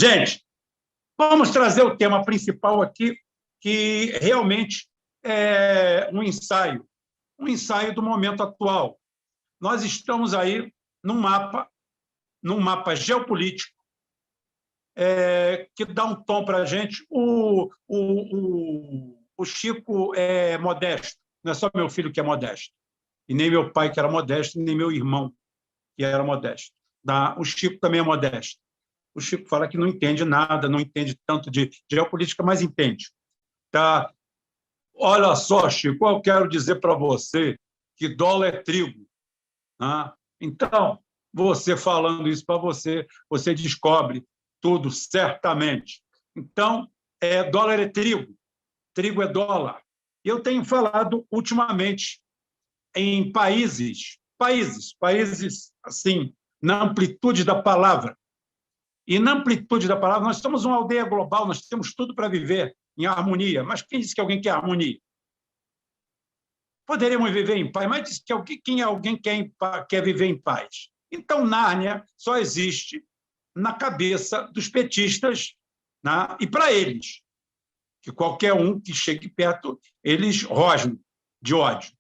Gente, vamos trazer o tema principal aqui, que realmente é um ensaio do momento atual. Nós estamos aí num mapa geopolítico que dá um tom para a gente. O Chico é modesto, não é só meu filho que é modesto, e nem meu pai que era modesto, nem meu irmão que era modesto. O Chico também é modesto. O Chico fala que não entende nada, não entende tanto de geopolítica, mas entende. Tá? Olha só, Chico, eu quero dizer para você que dólar é trigo. Né? Então, você falando isso para você, você descobre tudo certamente. Então, dólar é trigo, trigo é dólar. Eu tenho falado ultimamente em países assim, na amplitude da palavra. E na amplitude da palavra, nós somos uma aldeia global, nós temos tudo para viver em harmonia. Mas quem disse que alguém quer harmonia? Poderíamos viver em paz, mas disse que alguém quer viver em paz. Então, Nárnia só existe na cabeça dos petistas, né? E para eles, que qualquer um que chegue perto, eles rosnam de ódio.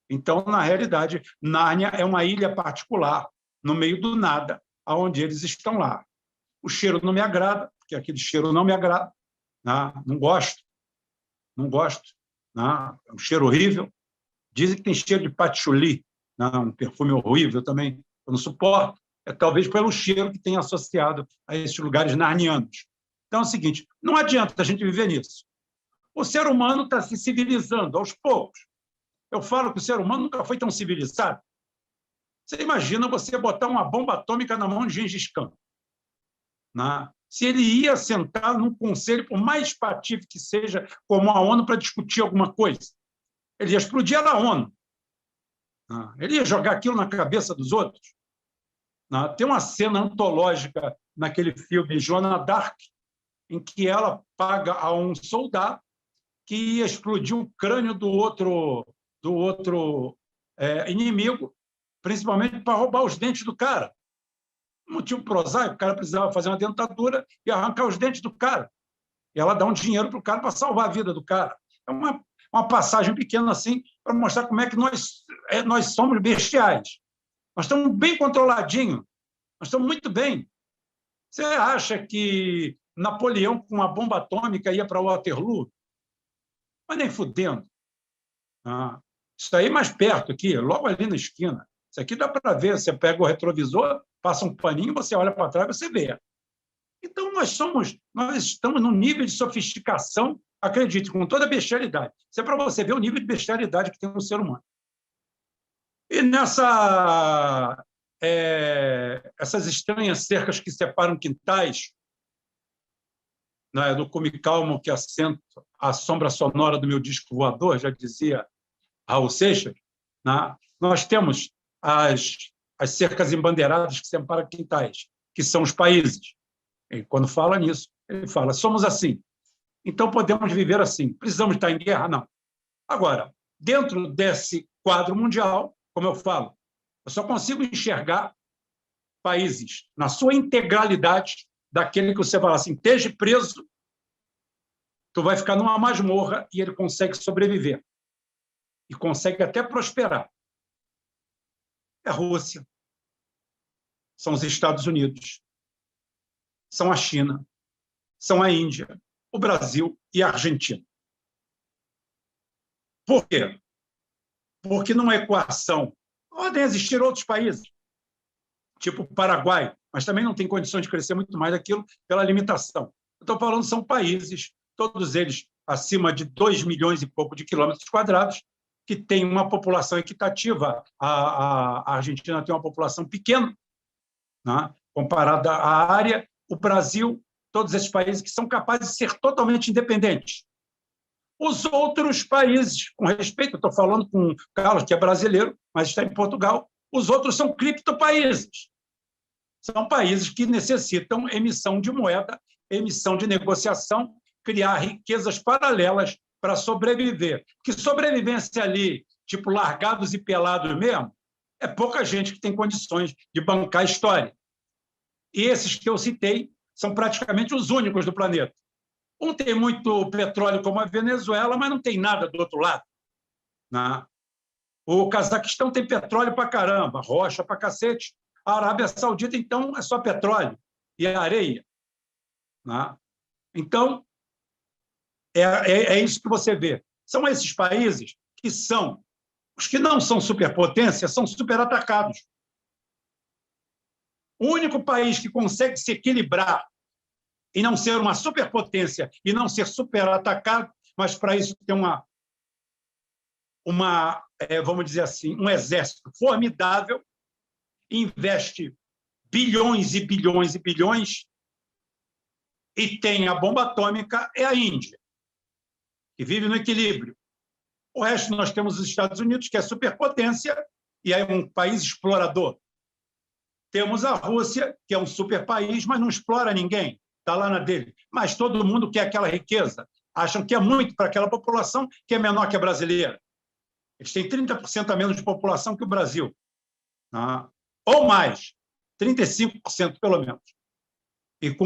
Então, na realidade, Nárnia é uma ilha particular, no meio do nada, onde eles estão lá. O cheiro não me agrada, porque aquele cheiro não me agrada, né? Não gosto, né? É um cheiro horrível. Dizem que tem cheiro de patchouli, né? Um perfume horrível também, eu não suporto. Talvez pelo cheiro que tem associado a esses lugares narnianos. Então é o seguinte, não adianta a gente viver nisso. O ser humano está se civilizando aos poucos. Eu falo que o ser humano nunca foi tão civilizado. Você imagina você botar uma bomba atômica na mão de Gengis Khan. Né? Se ele ia sentar num conselho, por mais patife que seja, como a ONU, para discutir alguma coisa, ele ia explodir a ONU. Né? Ele ia jogar aquilo na cabeça dos outros. Né? Tem uma cena antológica naquele filme Joana d'Arc, em que ela paga a um soldado que ia explodir o crânio do outro inimigo, principalmente para roubar os dentes do cara. Motivo prosaico, o cara precisava fazer uma dentadura e arrancar os dentes do cara. E ela dá um dinheiro para o cara para salvar a vida do cara. É uma passagem pequena assim para mostrar como é que nós somos bestiais. Nós estamos bem controladinhos, nós estamos muito bem. Você acha que Napoleão, com uma bomba atômica, ia para Waterloo? Mas nem fudendo. Isso aí mais perto aqui, logo ali na esquina. Isso aqui dá para ver, você pega o retrovisor, passa um paninho, você olha para trás e você vê. Então, nós estamos num nível de sofisticação, acredite, com toda a bestialidade. Isso é para você ver o nível de bestialidade que tem no ser humano. E essas estranhas cercas que separam quintais, né, do cume calmo que assenta a sombra sonora do meu disco voador, já dizia Raul Seixas, né, nós temos as cercas embandeiradas que separam quintais, que são os países. E quando fala nisso, ele fala, somos assim, então podemos viver assim. Precisamos estar em guerra? Não. Agora, dentro desse quadro mundial, como eu falo, eu só consigo enxergar países na sua integralidade, daquele que você fala assim, esteja preso, tu vai ficar numa masmorra e ele consegue sobreviver. E consegue até prosperar. É a Rússia, são os Estados Unidos, são a China, são a Índia, o Brasil e a Argentina. Por quê? Porque numa equação podem existir outros países, tipo o Paraguai, mas também não tem condições de crescer muito mais daquilo pela limitação. Eu estou falando são países, todos eles acima de 2 milhões e pouco de quilômetros quadrados, que têm uma população equitativa. A Argentina tem uma população pequena, né, comparada à área. O Brasil, todos esses países que são capazes de ser totalmente independentes. Os outros países, com respeito, eu estou falando com o Carlos, que é brasileiro, mas está em Portugal, os outros são criptopaíses. São países que necessitam emissão de moeda, emissão de negociação, criar riquezas paralelas para sobreviver. Que sobrevivência ali, tipo largados e pelados mesmo, pouca gente que tem condições de bancar a história. E esses que eu citei são praticamente os únicos do planeta. Um tem muito petróleo, como a Venezuela, mas não tem nada do outro lado, né? O Cazaquistão tem petróleo para caramba, rocha para cacete. A Arábia Saudita, então, é só petróleo e areia, né? Então, é isso que você vê. São esses países que são, os que não são superpotências, são superatacados. O único país que consegue se equilibrar e não ser uma superpotência e não ser superatacado, mas para isso tem vamos dizer assim, um exército formidável, investe bilhões e bilhões e bilhões e tem a bomba atômica, é a Índia, que vive no equilíbrio. O resto nós temos os Estados Unidos, que é superpotência e é um país explorador. Temos a Rússia, que é um super país, mas não explora ninguém, está lá na dele. Mas todo mundo quer aquela riqueza, acham que é muito para aquela população que é menor que a brasileira. Eles têm 30% a menos de população que o Brasil, né? Ou mais, 35% pelo menos. E com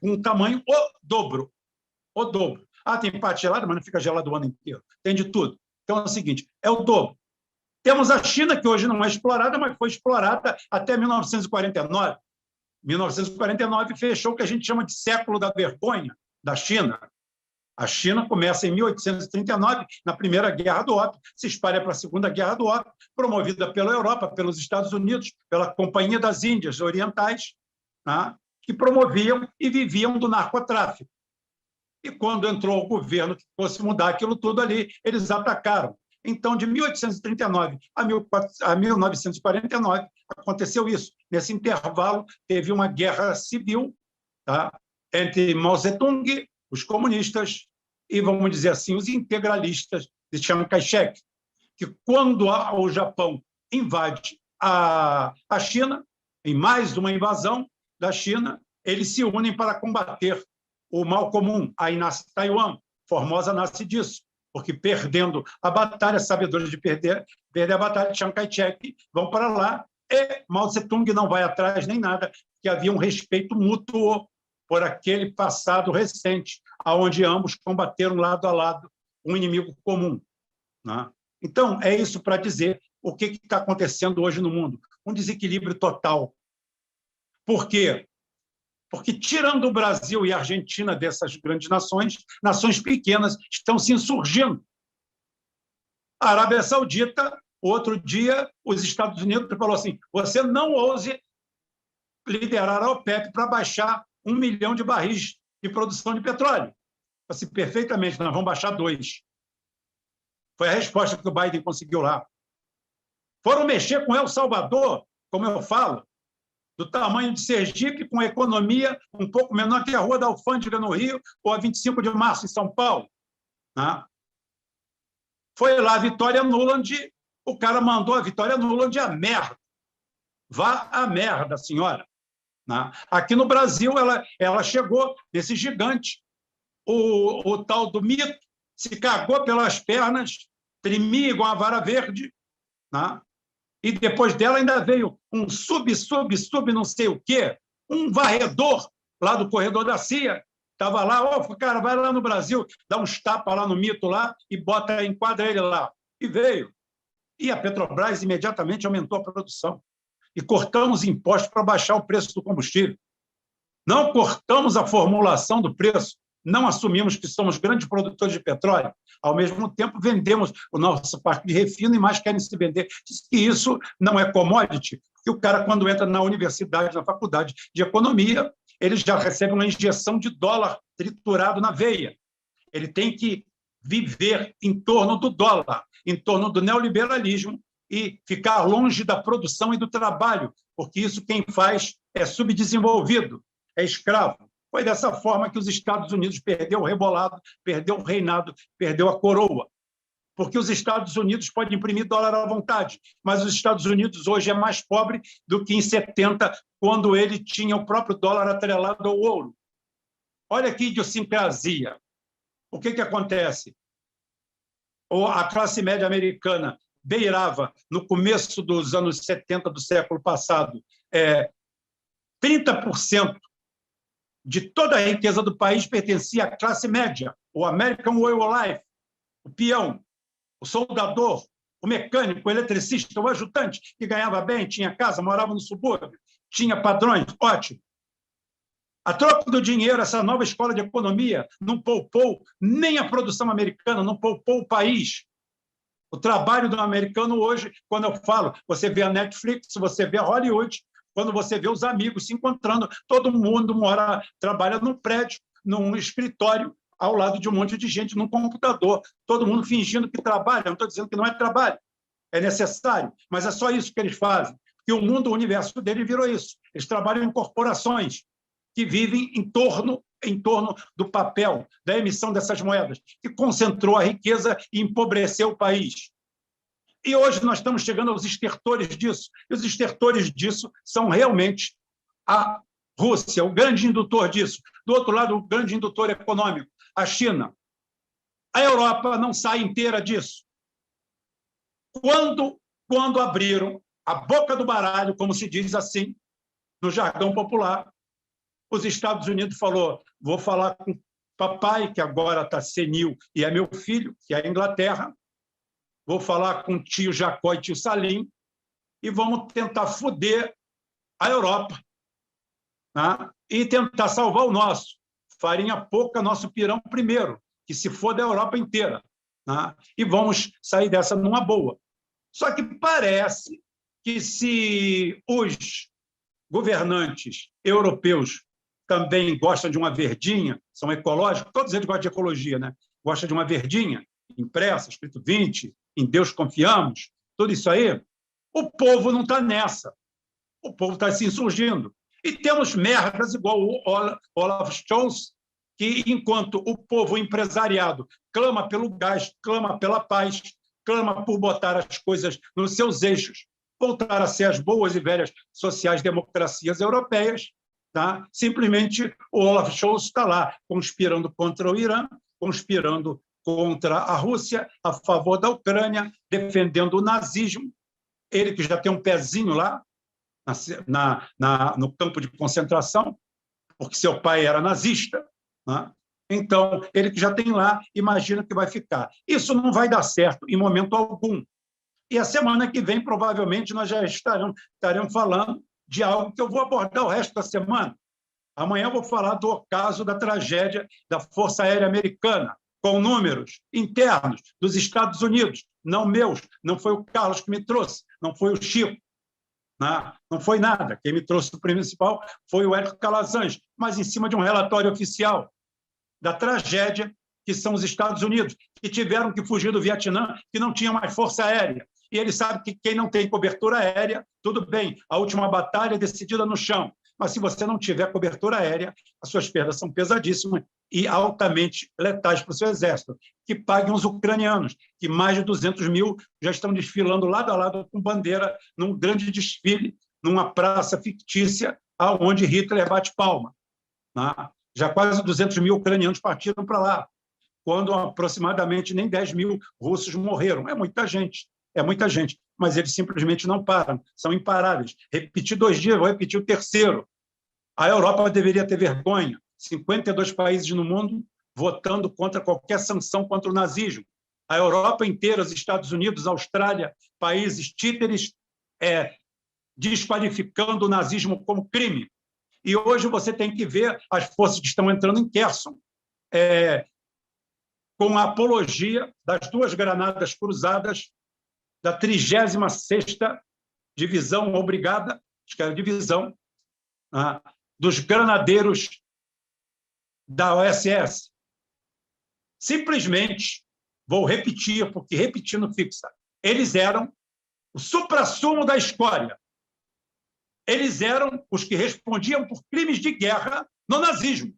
um tamanho o dobro. O dobro. Tem parte gelada, mas não fica gelado o ano inteiro. Tem de tudo. Então é o seguinte, é o dobro. Temos a China, que hoje não é explorada, mas foi explorada até 1949. 1949 fechou o que a gente chama de século da vergonha da China. A China começa em 1839, na Primeira Guerra do Ópio, se espalha para a Segunda Guerra do Ópio, promovida pela Europa, pelos Estados Unidos, pela Companhia das Índias Orientais, né, que promoviam e viviam do narcotráfico. E quando entrou o governo que fosse mudar aquilo tudo ali, eles atacaram. Então, de 1839 a 1949, aconteceu isso. Nesse intervalo, teve uma guerra civil, tá, entre Mao Zedong, os comunistas, e, vamos dizer assim, os integralistas de Chiang Kai-shek, que quando o Japão invade a China, em mais uma invasão da China, eles se unem para combater o mal comum. Aí nasce Taiwan, Formosa nasce disso, porque perdendo a batalha, sabedores de perder a batalha, Chiang Kai-shek vão para lá, e Mao Tse-tung não vai atrás nem nada, que havia um respeito mútuo por aquele passado recente, onde ambos combateram lado a lado um inimigo comum, né? Então, é isso para dizer o que está acontecendo hoje no mundo. Um desequilíbrio total. Por quê? Porque, tirando o Brasil e a Argentina dessas grandes nações, nações pequenas estão se insurgindo. A Arábia Saudita, outro dia, os Estados Unidos falou assim, você não ouse liderar a OPEP para baixar 1 milhão de barris de produção de petróleo. Assim, perfeitamente, nós vamos baixar 2. Foi a resposta que o Biden conseguiu lá. Foram mexer com El Salvador, como eu falo, do tamanho de Sergipe, com economia um pouco menor que a Rua da Alfândega, no Rio, ou a 25 de março, em São Paulo, né? Foi lá a Vitória Nuland, o cara mandou a Vitória Nuland a merda. Vá a merda, senhora. Né? Aqui no Brasil, ela chegou nesse gigante, o tal do mito, se cagou pelas pernas, tremia igual uma vara verde, né? E depois dela ainda veio um sub não sei o quê, um varredor lá do corredor da CIA, estava lá, cara, vai lá no Brasil, dá uns tapas lá no mito lá e enquadra ele lá. E veio. E a Petrobras imediatamente aumentou a produção. E cortamos impostos para baixar o preço do combustível. Não cortamos a formulação do preço, não assumimos que somos grandes produtores de petróleo, ao mesmo tempo vendemos o nosso parque de refino e mais querem se vender. Diz que isso não é commodity, porque o cara, quando entra na universidade, na faculdade de economia, ele já recebe uma injeção de dólar triturado na veia. Ele tem que viver em torno do dólar, em torno do neoliberalismo e ficar longe da produção e do trabalho, porque isso quem faz é subdesenvolvido, é escravo. Foi dessa forma que os Estados Unidos perdeu o rebolado, perdeu o reinado, perdeu a coroa. Porque os Estados Unidos podem imprimir dólar à vontade, mas os Estados Unidos hoje é mais pobre do que em 70, quando ele tinha o próprio dólar atrelado ao ouro. Olha que idiosincrasia. O que acontece? A classe média americana beirava, no começo dos anos 70 do século passado, 30% de toda a riqueza do país pertencia à classe média, o American Way of Life, o peão, o soldador, o mecânico, o eletricista, o ajudante, que ganhava bem, tinha casa, morava no subúrbio, tinha padrões, ótimo. A troco do dinheiro, essa nova escola de economia não poupou nem a produção americana, não poupou o país. O trabalho do americano hoje, quando eu falo, você vê a Netflix, você vê a Hollywood, quando você vê os amigos se encontrando, todo mundo trabalha num prédio, num escritório, ao lado de um monte de gente, num computador, todo mundo fingindo que trabalha. Não estou dizendo que não é trabalho, é necessário, mas é só isso que eles fazem. E o mundo, o universo dele virou isso. Eles trabalham em corporações que vivem em torno do papel, da emissão dessas moedas, que concentrou a riqueza e empobreceu o país. E hoje nós estamos chegando aos estertores disso. E os estertores disso são realmente a Rússia, o grande indutor disso. Do outro lado, o grande indutor econômico, a China. A Europa não sai inteira disso. Quando abriram a boca do baralho, como se diz assim, no jargão popular, os Estados Unidos falou, vou falar com o papai, que agora está senil e é meu filho, que é a Inglaterra, vou falar com o tio Jacó e tio Salim, e vamos tentar foder a Europa, né? E tentar salvar o nosso. Farinha pouca, nosso pirão primeiro, que se foda a Europa inteira, né? E vamos sair dessa numa boa. Só que parece que se os governantes europeus também gostam de uma verdinha, são ecológicos, todos eles gostam de ecologia, né? Gostam de uma verdinha impressa, escrito 20, em Deus confiamos, tudo isso aí, o povo não está nessa. O povo está se insurgindo. E temos merdas igual o Olaf Scholz, que, enquanto o povo empresariado clama pelo gás, clama pela paz, clama por botar as coisas nos seus eixos, voltar a ser as boas e velhas sociais-democracias europeias, tá? Simplesmente o Olaf Scholz está lá, conspirando contra o Irã, conspirando contra a Rússia, a favor da Ucrânia, defendendo o nazismo. Ele que já tem um pezinho lá no campo de concentração, porque seu pai era nazista, né? Então, ele que já tem lá, imagina que vai ficar. Isso não vai dar certo em momento algum. E a semana que vem, provavelmente, nós já estaremos falando de algo que eu vou abordar o resto da semana. Amanhã eu vou falar do caso da tragédia da Força Aérea Americana, com números internos dos Estados Unidos, não meus, não foi o Carlos que me trouxe, não foi o Chico, não foi nada. Quem me trouxe o principal foi o Érico Calazans, mas em cima de um relatório oficial da tragédia que são os Estados Unidos, que tiveram que fugir do Vietnã, que não tinha mais força aérea. E ele sabe que quem não tem cobertura aérea, tudo bem, a última batalha é decidida no chão, mas se você não tiver cobertura aérea, as suas perdas são pesadíssimas e altamente letais para o seu exército, que paguem os ucranianos, que mais de 200 mil já estão desfilando lado a lado com bandeira num grande desfile, numa praça fictícia, onde Hitler bate palma, né? Já quase 200 mil ucranianos partiram para lá, quando aproximadamente nem 10 mil russos morreram. É muita gente, mas eles simplesmente não param, são imparáveis. Repeti 2 dias, vou repetir o terceiro. A Europa deveria ter vergonha. 52 países no mundo votando contra qualquer sanção contra o nazismo. A Europa inteira, os Estados Unidos, a Austrália, países títeres, desqualificando o nazismo como crime. E hoje você tem que ver as forças que estão entrando em Kherson, com a apologia das 2 granadas cruzadas da 36ª Divisão ou Brigada, acho que era divisão, dos granadeiros da OSS. Simplesmente, vou repetir, porque repetindo fixa, eles eram o suprassumo da escória. Eles eram os que respondiam por crimes de guerra no nazismo.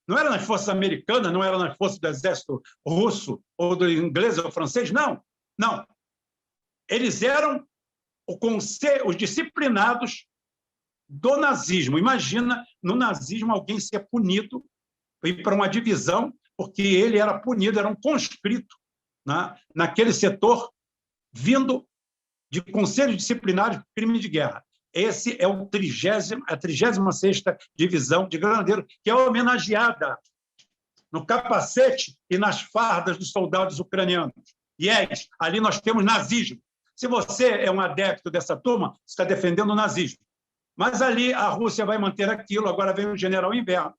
Não era nas forças americanas, não era nas forças do exército russo, ou do inglês ou francês, não. Não. Eles eram os disciplinados do nazismo. Imagina, no nazismo, alguém ser punido, ir para uma divisão, porque ele era punido, era um conscrito, né, naquele setor, vindo de conselhos disciplinares por crime de guerra. Esse é a 36ª Divisão de Granadeiros, que é homenageada no capacete e nas fardas dos soldados ucranianos. Yes, ali nós temos nazismo. Se você é um adepto dessa turma, você está defendendo o nazismo. Mas ali a Rússia vai manter aquilo, agora vem o general inverno.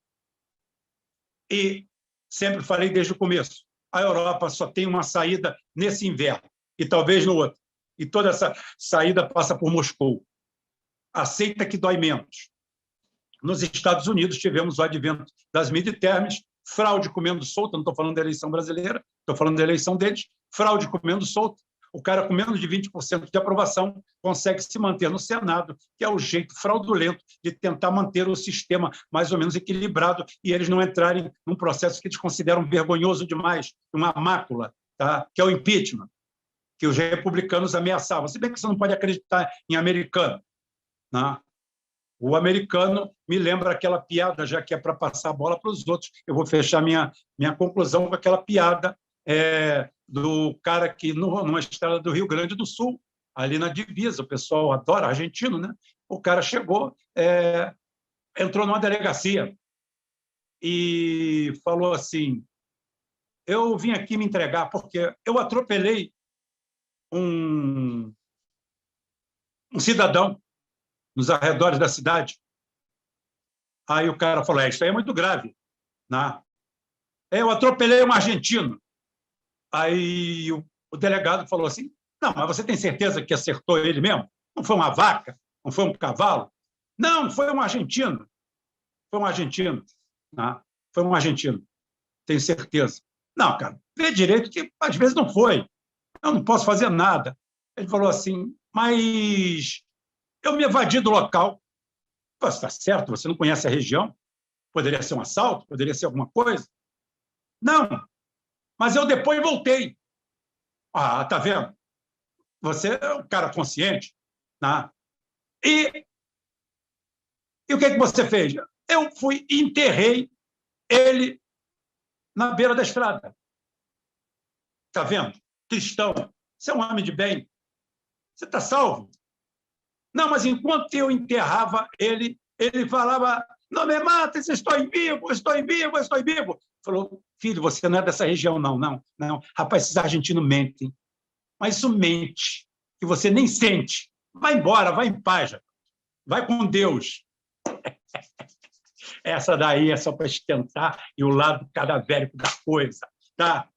E sempre falei desde o começo, a Europa só tem uma saída nesse inverno, e talvez no outro. E toda essa saída passa por Moscou. Aceita que dói menos. Nos Estados Unidos, tivemos o advento das midterms, fraude comendo solta, não estou falando da eleição brasileira, estou falando da eleição deles, fraude comendo solta. O cara com menos de 20% de aprovação consegue se manter no Senado, que é o jeito fraudulento de tentar manter o sistema mais ou menos equilibrado e eles não entrarem num processo que eles consideram vergonhoso demais, uma mácula, tá? Que é o impeachment, que os republicanos ameaçavam. Se bem que você não pode acreditar em americano, né? O americano me lembra aquela piada, já que é para passar a bola para os outros. Eu vou fechar minha conclusão com aquela piada do cara que, numa estrada do Rio Grande do Sul, ali na divisa, o pessoal adora argentino, né? O cara chegou, entrou numa delegacia e falou assim: eu vim aqui me entregar porque eu atropelei um cidadão nos arredores da cidade. Aí o cara falou: isso aí é muito grave, né? Eu atropelei um argentino. Aí o delegado falou assim: não, mas você tem certeza que acertou ele mesmo? Não foi uma vaca? Não foi um cavalo? Não, foi um argentino. Foi um argentino. Né? Foi um argentino. Tenho certeza. Não, cara, vê direito que às vezes não foi. Eu não posso fazer nada. Ele falou assim: mas eu me evadi do local. Está certo, você não conhece a região? Poderia ser um assalto? Poderia ser alguma coisa? Não, mas eu depois voltei. Ah, tá vendo? Você é um cara consciente. Né? E o que você fez? Eu fui e enterrei ele na beira da estrada. Tá vendo? Cristão, você é um homem de bem. Você está salvo. Não, mas enquanto eu enterrava ele, ele falava: não me mates, estou vivo, estou vivo, estou vivo. Falou: filho, você não é dessa região, não, não, não. Rapaz, esses argentinos mentem. Mas isso mente, que você nem sente. Vai embora, vai em paz. Vai com Deus. Essa daí é só para esquentar e o lado cadavérico da coisa. Tá?